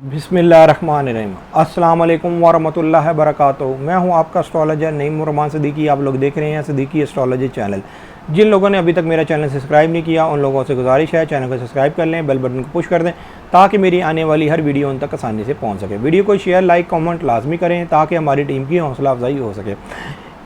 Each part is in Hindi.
बिस्मिल्लाहिर्रहमानिर्रहीम। अस्सलाम वालेकुम वरहमतुल्लाहि वबरकातुहू। मैं हूं आपका एस्ट्रोलॉजर नईम रहमान सिद्दीकी। आप लोग देख रहे हैं सिद्दीकी एस्ट्रोलॉजी चैनल। जिन लोगों ने अभी तक मेरा चैनल सब्सक्राइब नहीं किया उन लोगों से गुजारिश है चैनल को सब्सक्राइब कर लें, बेल बटन को पुश कर दें ताकि मेरी आने वाली हर वीडियो उन तक आसानी से पहुँच सके। वीडियो को शेयर लाइक कॉमेंट लाजमी करें ताकि हमारी टीम की हौसला अफजाई हो सके।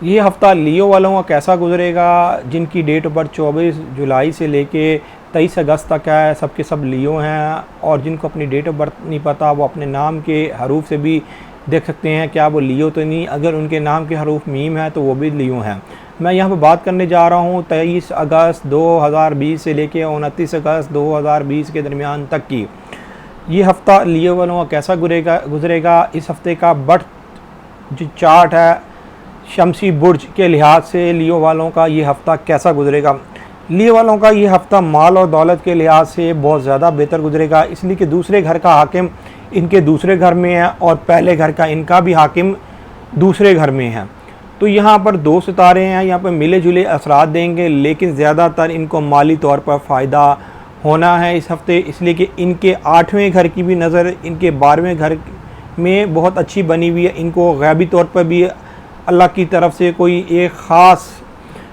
ये हफ़्ता लियो वालों का कैसा गुजरेगा, जिनकी डेट ऑफ बर्थ 24 जुलाई से लेके 23 अगस्त तक है, सबके सब लियो हैं। और जिनको अपनी डेट ऑफ बर्थ नहीं पता वो अपने नाम के हरूफ से भी देख सकते हैं क्या वो लियो तो नहीं। अगर उनके नाम के हरूफ मीम है तो वो भी लियो हैं। मैं यहाँ पर बात करने जा रहा हूँ 23 अगस्त 2020 से लेके 29 अगस्त 2020 के दरमियान तक की। ये हफ़्ता लियो वालों का कैसा गुजरेगा। इस हफ़्ते का बर्थ जो चार्ट है शमसी बुर्ज के लिहाज से लियो वालों का ये हफ़्ता कैसा गुजरेगा। लियो वालों का ये हफ़्ता माल और दौलत के लिहाज से बहुत ज़्यादा बेहतर गुजरेगा, इसलिए कि दूसरे घर का हाकिम इनके दूसरे घर में है और पहले घर का इनका भी हाकिम दूसरे घर में है। तो यहाँ पर दो सितारे हैं, यहाँ पर मिले जुले असरात देंगे, लेकिन ज़्यादातर इनको माली तौर पर फ़ायदा होना है इस हफ़्ते, इसलिए कि इनके 8वें घर की भी नज़र इनके 12वें घर में बहुत अच्छी बनी हुई है। इनको गैबी तौर पर भी अल्लाह की तरफ से कोई एक ख़ास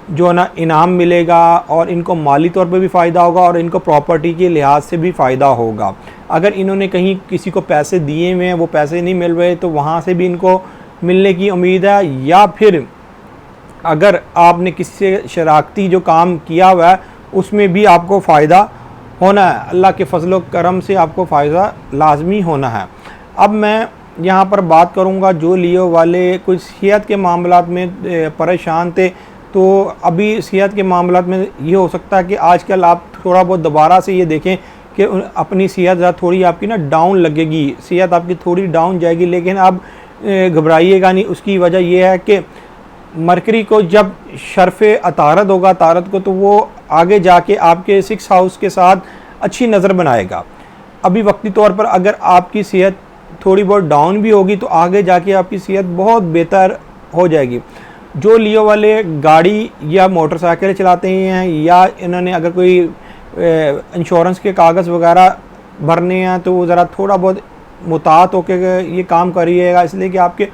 जो ना इनाम मिलेगा और इनको माली तौर पे भी फ़ायदा होगा और इनको प्रॉपर्टी के लिहाज से भी फ़ायदा होगा। अगर इन्होंने कहीं किसी को पैसे दिए हुए हैं वो पैसे नहीं मिल रहे तो वहाँ से भी इनको मिलने की उम्मीद है, या फिर अगर आपने किसी से शराकती जो काम किया हुआ है उसमें भी आपको फ़ायदा होना है। अल्लाह के फजल करम से आपको फ़ायदा लाजमी होना है। अब मैं यहाँ पर बात करूँगा जो लियो वाले कुछ सेहत के मामलात में परेशान थे, तो अभी सेहत के मामलात में ये हो सकता है कि आजकल आप थोड़ा बहुत दोबारा से ये देखें कि अपनी सेहत ज़रा थोड़ी आपकी ना डाउन लगेगी, सेहत आपकी थोड़ी डाउन जाएगी, लेकिन आप घबराइएगा नहीं। उसकी वजह यह है कि मरकरी को जब शर्फ़ अतारत होगा तारत को, तो वो आगे जाके आपके 6 हाउस के साथ अच्छी नज़र बनाएगा। अभी वक्ती तौर पर अगर आपकी सेहत थोड़ी बहुत डाउन भी होगी तो आगे जाके आपकी सेहत बहुत बेहतर हो जाएगी। जो लियो वाले गाड़ी या मोटरसाइकिल चलाते हैं या इन्होंने अगर कोई इंश्योरेंस के कागज़ वगैरह भरने हैं तो वो ज़रा थोड़ा बहुत मुतात होकर ये काम करिएगा, इसलिए कि आपके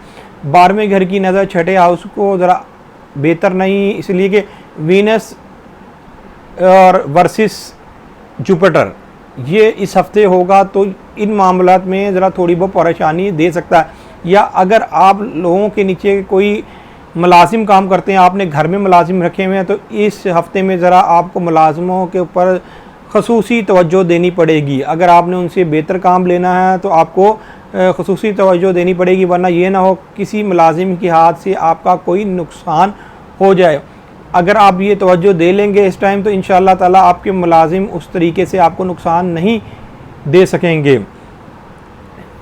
12वें घर की नज़र छठे हाउस को ज़रा बेहतर नहीं, इसलिए कि वीनस और वर्सिस जुपिटर ये इस हफ्ते होगा तो इन मामलात में ज़रा थोड़ी बहुत परेशानी दे सकता है। या अगर आप लोगों के नीचे कोई मुलाजिम काम करते हैं, आपने घर में मुलाजिम रखे हुए हैं, तो इस हफ्ते में ज़रा आपको मुलाजिमों के ऊपर ख़ुसूसी तवज्जो देनी पड़ेगी। अगर आपने उनसे बेहतर काम लेना है तो आपको ख़ुसूसी तवज्जो देनी पड़ेगी, वरना ये ना हो किसी मुलाजिम के हाथ से आपका कोई नुकसान हो जाए। अगर आप ये तवज्जो दे लेंगे इस टाइम तो इंशाअल्लाह ताला आपके मुलाजिम उस तरीके से आपको नुकसान नहीं दे सकेंगे।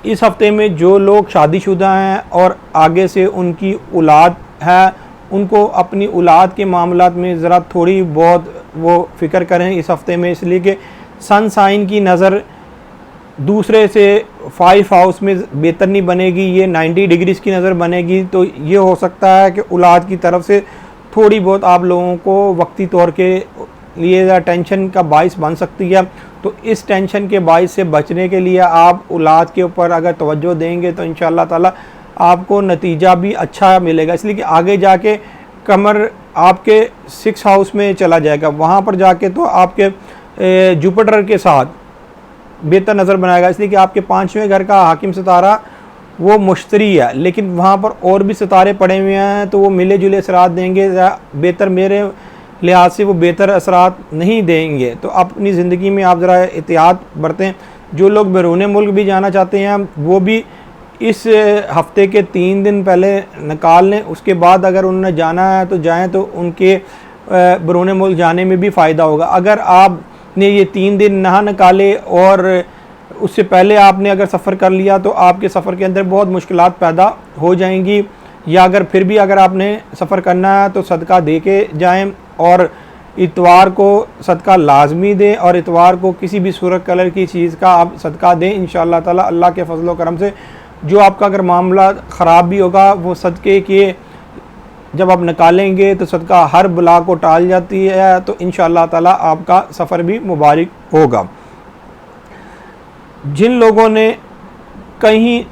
इस हफ्ते में जो लोग शादीशुदा हैं और आगे से उनकी औलाद है, उनको अपनी औलाद के मामलात में ज़रा थोड़ी बहुत वो फ़िक्र करें इस हफ़्ते में, इसलिए कि सन साइन की नज़र दूसरे से 5 हाउस में बेहतर नहीं बनेगी, ये 90 डिग्रीज़ की नज़र बनेगी। तो ये हो सकता है कि औलाद की तरफ से थोड़ी बहुत आप लोगों को वक्ती तौर के लिए टेंशन का बाइस बन सकती है। तो इस टेंशन के बाइस से बचने के लिए आप औलाद के ऊपर अगर तवज्जो देंगे तो इंशाअल्लाह ताला आपको नतीजा भी अच्छा मिलेगा, इसलिए कि आगे जाके कमर आपके 6 हाउस में चला जाएगा, वहाँ पर जाके तो आपके जुपिटर के साथ बेहतर नज़र बनाएगा, इसलिए कि आपके 5वें घर का हाकिम सितारा वो मुश्तरी है, लेकिन वहाँ पर और भी सितारे पड़े हुए हैं तो वो मिले जुले असरात देंगे बेहतर, मेरे लिहाज से वो बेहतर असरात नहीं देंगे। तो अपनी ज़िंदगी में आप ज़रा एहतियात बरतें। जो लोग बैरून मुल्क भी जाना चाहते हैं वो भी इस हफ़्ते के 3 दिन पहले निकाल लें, उसके बाद अगर उन्होंने जाना है तो जाएं, तो उनके बैरून मुल्क जाने में भी फ़ायदा होगा। अगर आपने ये 3 दिन ना निकाले और उससे पहले आपने अगर सफ़र कर लिया तो आपके सफ़र के अंदर बहुत मुश्किलात पैदा हो जाएंगी। या अगर फिर भी अगर आपने सफ़र करना है तो सदका दे के जाएँ और इतवार को सदका लाजमी दें, और इतवार को किसी भी सूरत कलर की चीज़ का आप सदका दें। इंशाअल्लाह ताला अल्लाह के फजल करम से जो आपका अगर मामला ख़राब भी होगा वो सदक़े के जब आप निकालेंगे तो सदका हर बला को टाल जाती है, तो इंशाअल्लाह ताला आपका सफ़र भी मुबारक होगा। जिन लोगों ने कहीं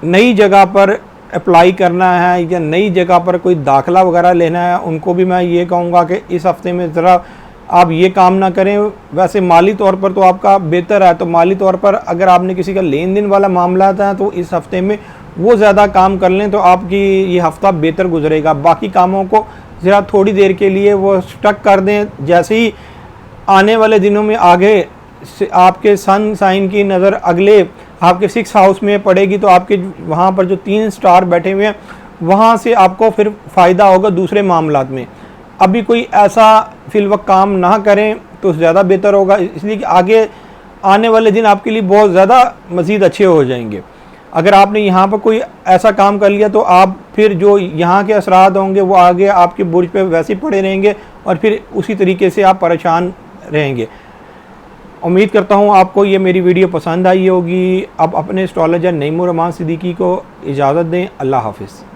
नई जगह पर अप्लाई करना है या नई जगह पर कोई दाखिला वगैरह लेना है, उनको भी मैं ये कहूँगा कि इस हफ़्ते में ज़रा आप ये काम ना करें। वैसे माली तौर पर तो आपका बेहतर है, तो माली तौर पर अगर आपने किसी का लेन देन वाला मामला था तो इस हफ़्ते में वो ज़्यादा काम कर लें तो आपकी ये हफ़्ता बेहतर गुजरेगा। बाकी कामों को ज़रा थोड़ी देर के लिए वो स्टक कर दें। जैसे ही आने वाले दिनों में आगे आपके सन साइन की नज़र अगले आपके 6 हाउस में पड़ेगी तो आपके वहाँ पर जो 3 स्टार बैठे हुए हैं वहाँ से आपको फिर फ़ायदा होगा दूसरे मामलात में। अभी कोई ऐसा फिलवक्त काम ना करें तो ज़्यादा बेहतर होगा, इसलिए कि आगे आने वाले दिन आपके लिए बहुत ज़्यादा मज़ीद अच्छे हो जाएंगे। अगर आपने यहाँ पर कोई ऐसा काम कर लिया तो आप फिर जो यहाँ के असरात होंगे वो आगे आपके बुर्ज पे वैसे ही पड़े रहेंगे और फिर उसी तरीके से आप परेशान रहेंगे। उम्मीद करता हूँ आपको ये मेरी वीडियो पसंद आई होगी। अब अपने एस्ट्रोलॉजर नईमुर रहमान सिद्दीकी को इजाज़त दें। अल्लाह हाफ़िज़।